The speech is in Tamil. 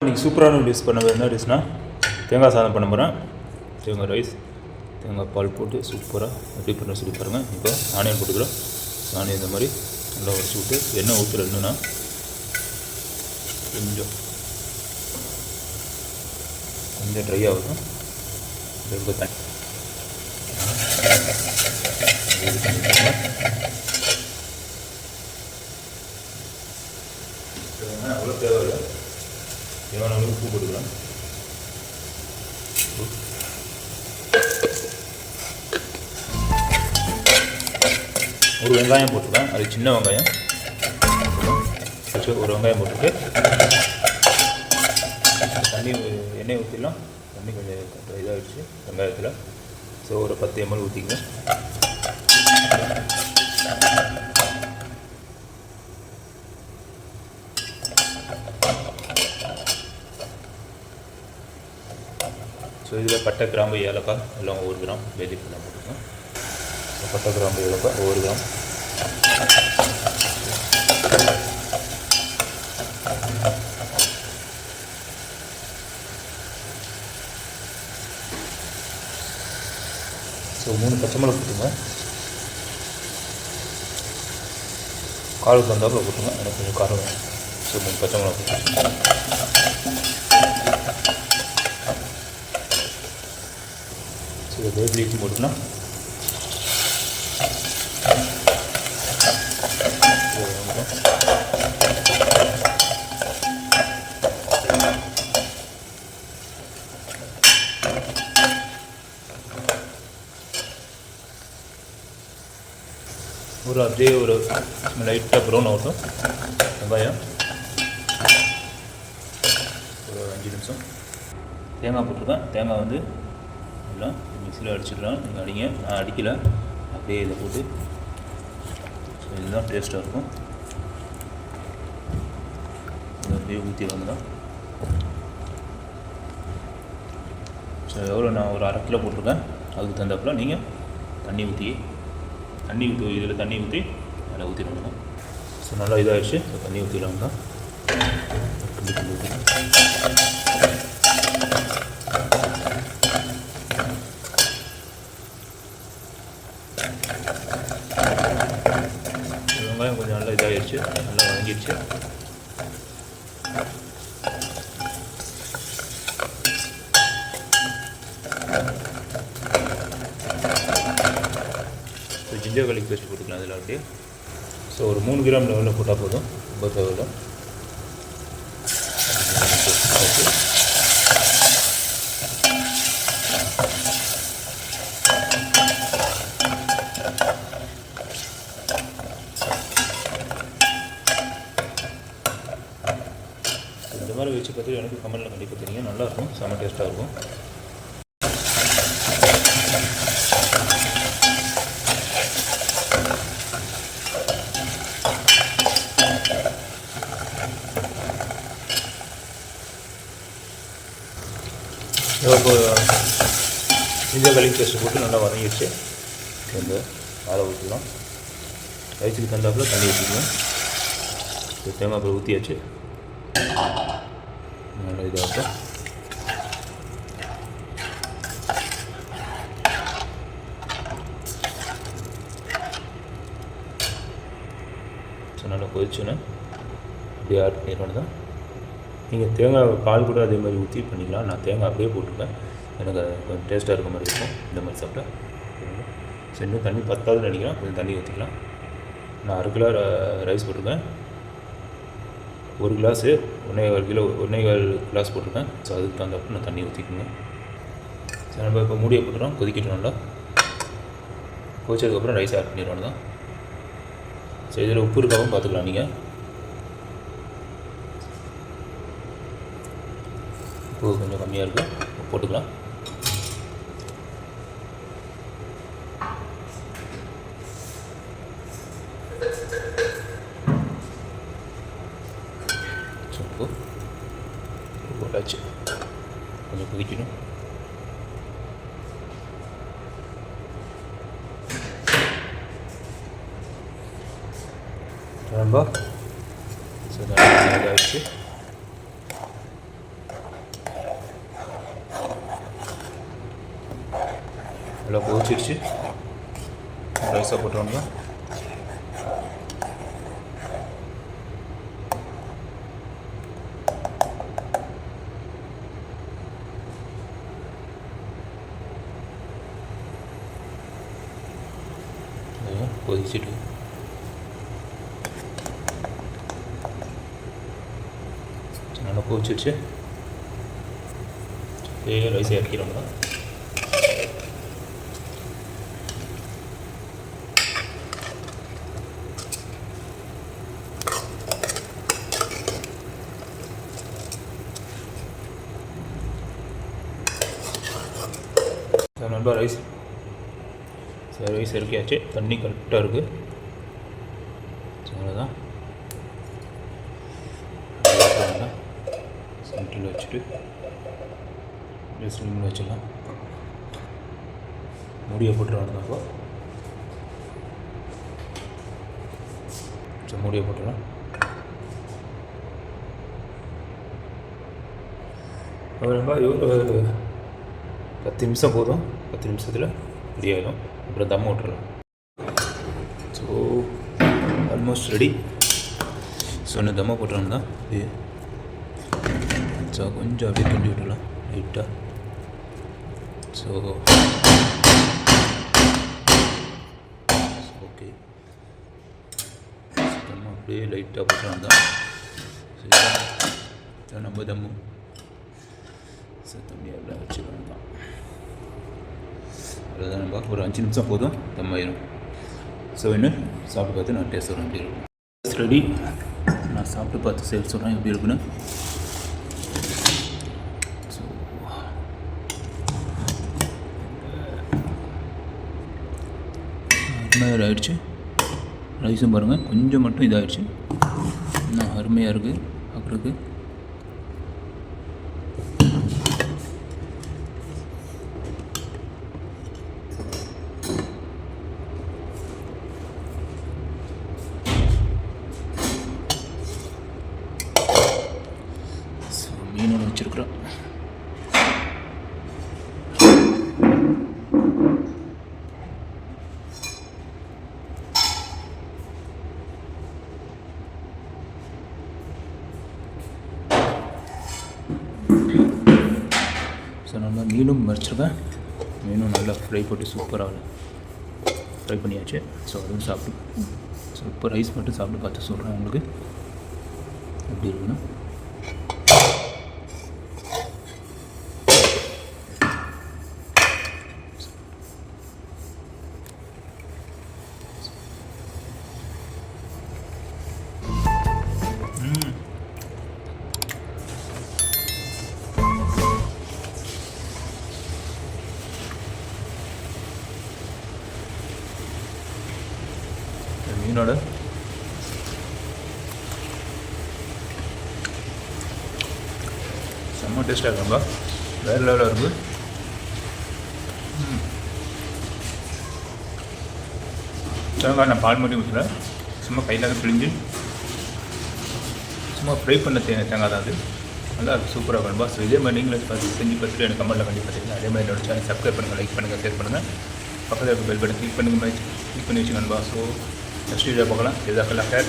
இன்றைக்கி சூப்பரான டிஷ் பண்ண என்ன டிஷ்னால் தேங்காய் சாதம் பண்ண போகிறேன். தேங்காய் ரைஸ், தேங்காய் பால் போட்டு சூப்பராக எப்படி பண்ண சொல்லி பாருங்கள். இப்போ ஆனியன் போட்டுக்கிறோம். ஆனியன் இந்த மாதிரி நல்லா உடச்சி விட்டு எண்ணெய் ஊற்றுற என்னன்னா கொஞ்சம் ட்ரை ஆகும். ரொம்ப தண்ணி அவ்வளோ தேவையில்லை. தேவையான அளவு உப்பு போட்டுக்கலாம். ஒரு வெங்காயம் போட்டுக்கலாம். அது சின்ன வெங்காயம். ஒரு வெங்காயம் போட்டுட்டு தண்ணி எண்ணெய் ஊற்றிடலாம். தண்ணி கொஞ்சம் இதாகிடுச்சு வெங்காயத்தில். ஸோ ஒரு 10 ml ஊற்றிக்குவேன். ஸோ இதில் பட்டை, கிராம்பு, ஏலக்காய் எல்லாம் 1 கிராம் பேலீஃப் எல்லாம் போட்டுக்கோங்க. பட்டை, கிராம்பு, ஏலக்காய் 1 கிராம். ஸோ 3 பச்சை மிளகாய் போட்டுங்க. காலுக்கு வந்தாப்புல போட்டுங்க. எனக்கு கொஞ்சம் காரம் வேணும். ஸோ 3 பச்சை மிளகாய் போட்டுங்க. இதை பேபி இட்லி போட்டுனா ஒரு அப்படியே ஒரு லைட்டாக ப்ரௌன் ஆகட்டும் வெங்காயம். ஒரு 5 நிமிஷம். தேங்காய் போட்டிருக்கேன். தேங்காய் வந்து எல்லாம் மிக்ஸியில் அடிச்சிடலாம். நீங்கள் அடிங்க, நான் அடிக்கலை. அப்படியே இதை போட்டு ஸோ இதுதான் டேஸ்ட்டாக இருக்கும். இதை அப்படியே ஊற்றி வந்துடும். ஸோ எவ்வளோ நான் ஒரு 1/2 கிலோ போட்டிருக்கேன். அதுக்கு தகுந்தாப்புல நீங்கள் தண்ணி ஊற்றி இதில் தண்ணி ஊற்றி நல்லா ஊற்றிடணும். ஸோ நல்லா இதாகிடுச்சு. ஸோ தண்ணி ஊற்றிடலாம் தான் வெங்காயம் கொஞ்சம் நல்லா இதாகிடுச்சு. நல்லா வதங்கிடுச்சு. ஸோ ஜிஞ்சர் கார்லிக் பேஸ்ட் போட்டுக்கலாம் அதில் அப்படியே. ஸோ ஒரு 3 கிராம் லெவலில் போட்டால் போதும். ரொம்ப தேவையில்லை. இந்த மாதிரி வச்சு பார்த்துட்டு எனக்கு கமெண்ட்டில் கண்டிப்பாக தெரியும். நல்லாயிருக்கும். செம்ம டேஸ்ட்டாக இருக்கும். இப்போ ஜிஞ்சர் கார்லிக் பேஸ்ட்டு போட்டு நல்லா வதங்கிடுச்சு. வந்து ஆளை ஊற்றிக்கலாம். ரைஸுக்கு தந்தாப்புல தண்ணி ஊற்றிக்கலாம். தேங்காய் பால் ஊற்றியாச்சு. நல்லா இதாகட்டும். ஸோ நல்லா கொதிச்சுன்னு அப்படியே ஆட் பண்ணிடணும் தான். நீங்கள் தேங்காய் பால் கூட அதே மாதிரி ஊற்றி பண்ணிக்கலாம். நான் தேங்காய் அப்படியே போட்டுருக்கேன். எனக்கு கொஞ்சம் டேஸ்ட்டாக இருக்க மாதிரி இருக்கும் இந்த மாதிரி சாப்பிட்டா. ஸோ இன்னும் தண்ணி பத்தாதுன்னு நினைக்கிறேன். கொஞ்சம் தண்ணி ஊற்றிக்கலாம். நான் 1/2 கிலோ ரைஸ் போட்டிருக்கேன். 1 கிளாஸு 1.25 கிளாஸ் போட்டிருக்கேன். ஸோ அதுக்கு தகுந்தப்போ நான் தண்ணி ஊற்றிக்கோங்க. ஸோ நம்ம இப்போ மூடியை போட்டுறோம். கொதிக்கிட்டோம். நல்லா கொதிச்சதுக்கப்புறம் ரைஸ் ஆட் பண்ணிடுவோம் தான். ஸோ இதில் உப்பு இருக்காவும் பார்த்துக்கலாம். நீங்கள் உப்பு கொஞ்சம் கம்மியாக இருக்குது, போட்டுக்கலாம். உப்பு போட்டாச்சு. கொஞ்சம் கொதிக்கணும். ரொம்ப ஸோ இதாகிடுச்சு. நல்லா கொதிச்சிருச்சு. ரைஸாக போட்டுருவாங்க. கொதிச்சுட்டு நல்லா கொதிச்சிருச்சு. ரைஸ் இறக்கிடுவாங்க. நல்லா ரைஸ் இறக்கியாச்சு. தண்ணி கரெக்டாக இருக்குது. அவ்வளோதான். சென்டரில் வச்சுட்டு ஸ்லிம்மில் வச்சிடலாம். மூடியை போட்டுருவாங்க. சரி, மூடியை போட்டுடலாம். அப்புறமா 10 நிமிஷம் போதும். 10 நிமிஷத்தில் ரெடி ஆகிடும். அப்புறம் தம் விட்டுறலாம். So almost ready. ஸோ இன்னும் தம்மை போட்டுறோம் தான் இது. ஸோ கொஞ்சம் அப்படியே கிண்டி விட்டுடலாம் லைட்டாக. ஸோ ஓகே, தம்மை அப்படியே லைட்டாக போட்டுறோம் தான். ஸோ நம்ம தம்மு தம்பி எல்லாம் வச்சுக்கலாம் தான். அதுதான் நம்ம ஒரு 5 நிமிஷம் போதும் தம் ஆயிடும். ஸோ இன்னும் சாப்பிட்டு பார்த்து நான் டேஸ்ட் சொல்கிறேன் எப்படி இருக்கும். ரெடி. நான் சாப்பிட்டு பார்த்து சேல் சொல்கிறேன் எப்படி இருக்குன்னு. ஸோ அருமையாக ஆகிடுச்சு. ரைஸும் பாருங்கள் கொஞ்சம் மட்டும் இதாகிடுச்சு. இன்னும் அருமையாக இருக்குது பார்க்குறதுக்கு. மீன் வச்சுருக்குறோம். ஸோ நம்ம மீனும் மறைச்சிருக்கேன். மீனும் நல்லா ஃப்ரை போட்டு சூப்பராக ஃப்ரை பண்ணியாச்சு. ஸோ அதுவும் சாப்பிட்டு ஸோ இப்போ ரைஸ் மட்டும் சாப்பிட்டு பார்த்து சொல்கிறேன் உங்களுக்கு எப்படி இருக்குன்னு. மீனோட செம்ம டேஸ்ட்டாக இருக்கும்பா. வேறு லெவலில் இருக்குது. தேங்காய் நான் பால் மட்டும் ஊற்றல, சும்மா கையில் பிழிஞ்சு சும்மா ஃப்ரை பண்ண தேங்காய் தான் அது. நல்லா சூப்பராக இருக்கும்பா. ஸோ இதே மாதிரி நீங்களும் பார்த்து செஞ்சு பார்த்துட்டு எனக்கு கமெண்ட்டில் கண்டிப்பாக தெரியுங்க. அதே மாதிரி என்னோட சேனல் சப்ஸ்கிரைப் பண்ணுங்கள், லைக் பண்ணுங்கள், ஷேர் பண்ணுங்கள். பக்கத்தில் இருக்க பெல் பட்டன் கிளிக் பண்ணி வச்சுக்கணும்பா. ஸோ நெக்ஸ்ட் வீடியோ பார்க்கலாம். ஜஸாக்கல்லாஹ் ஹைர்.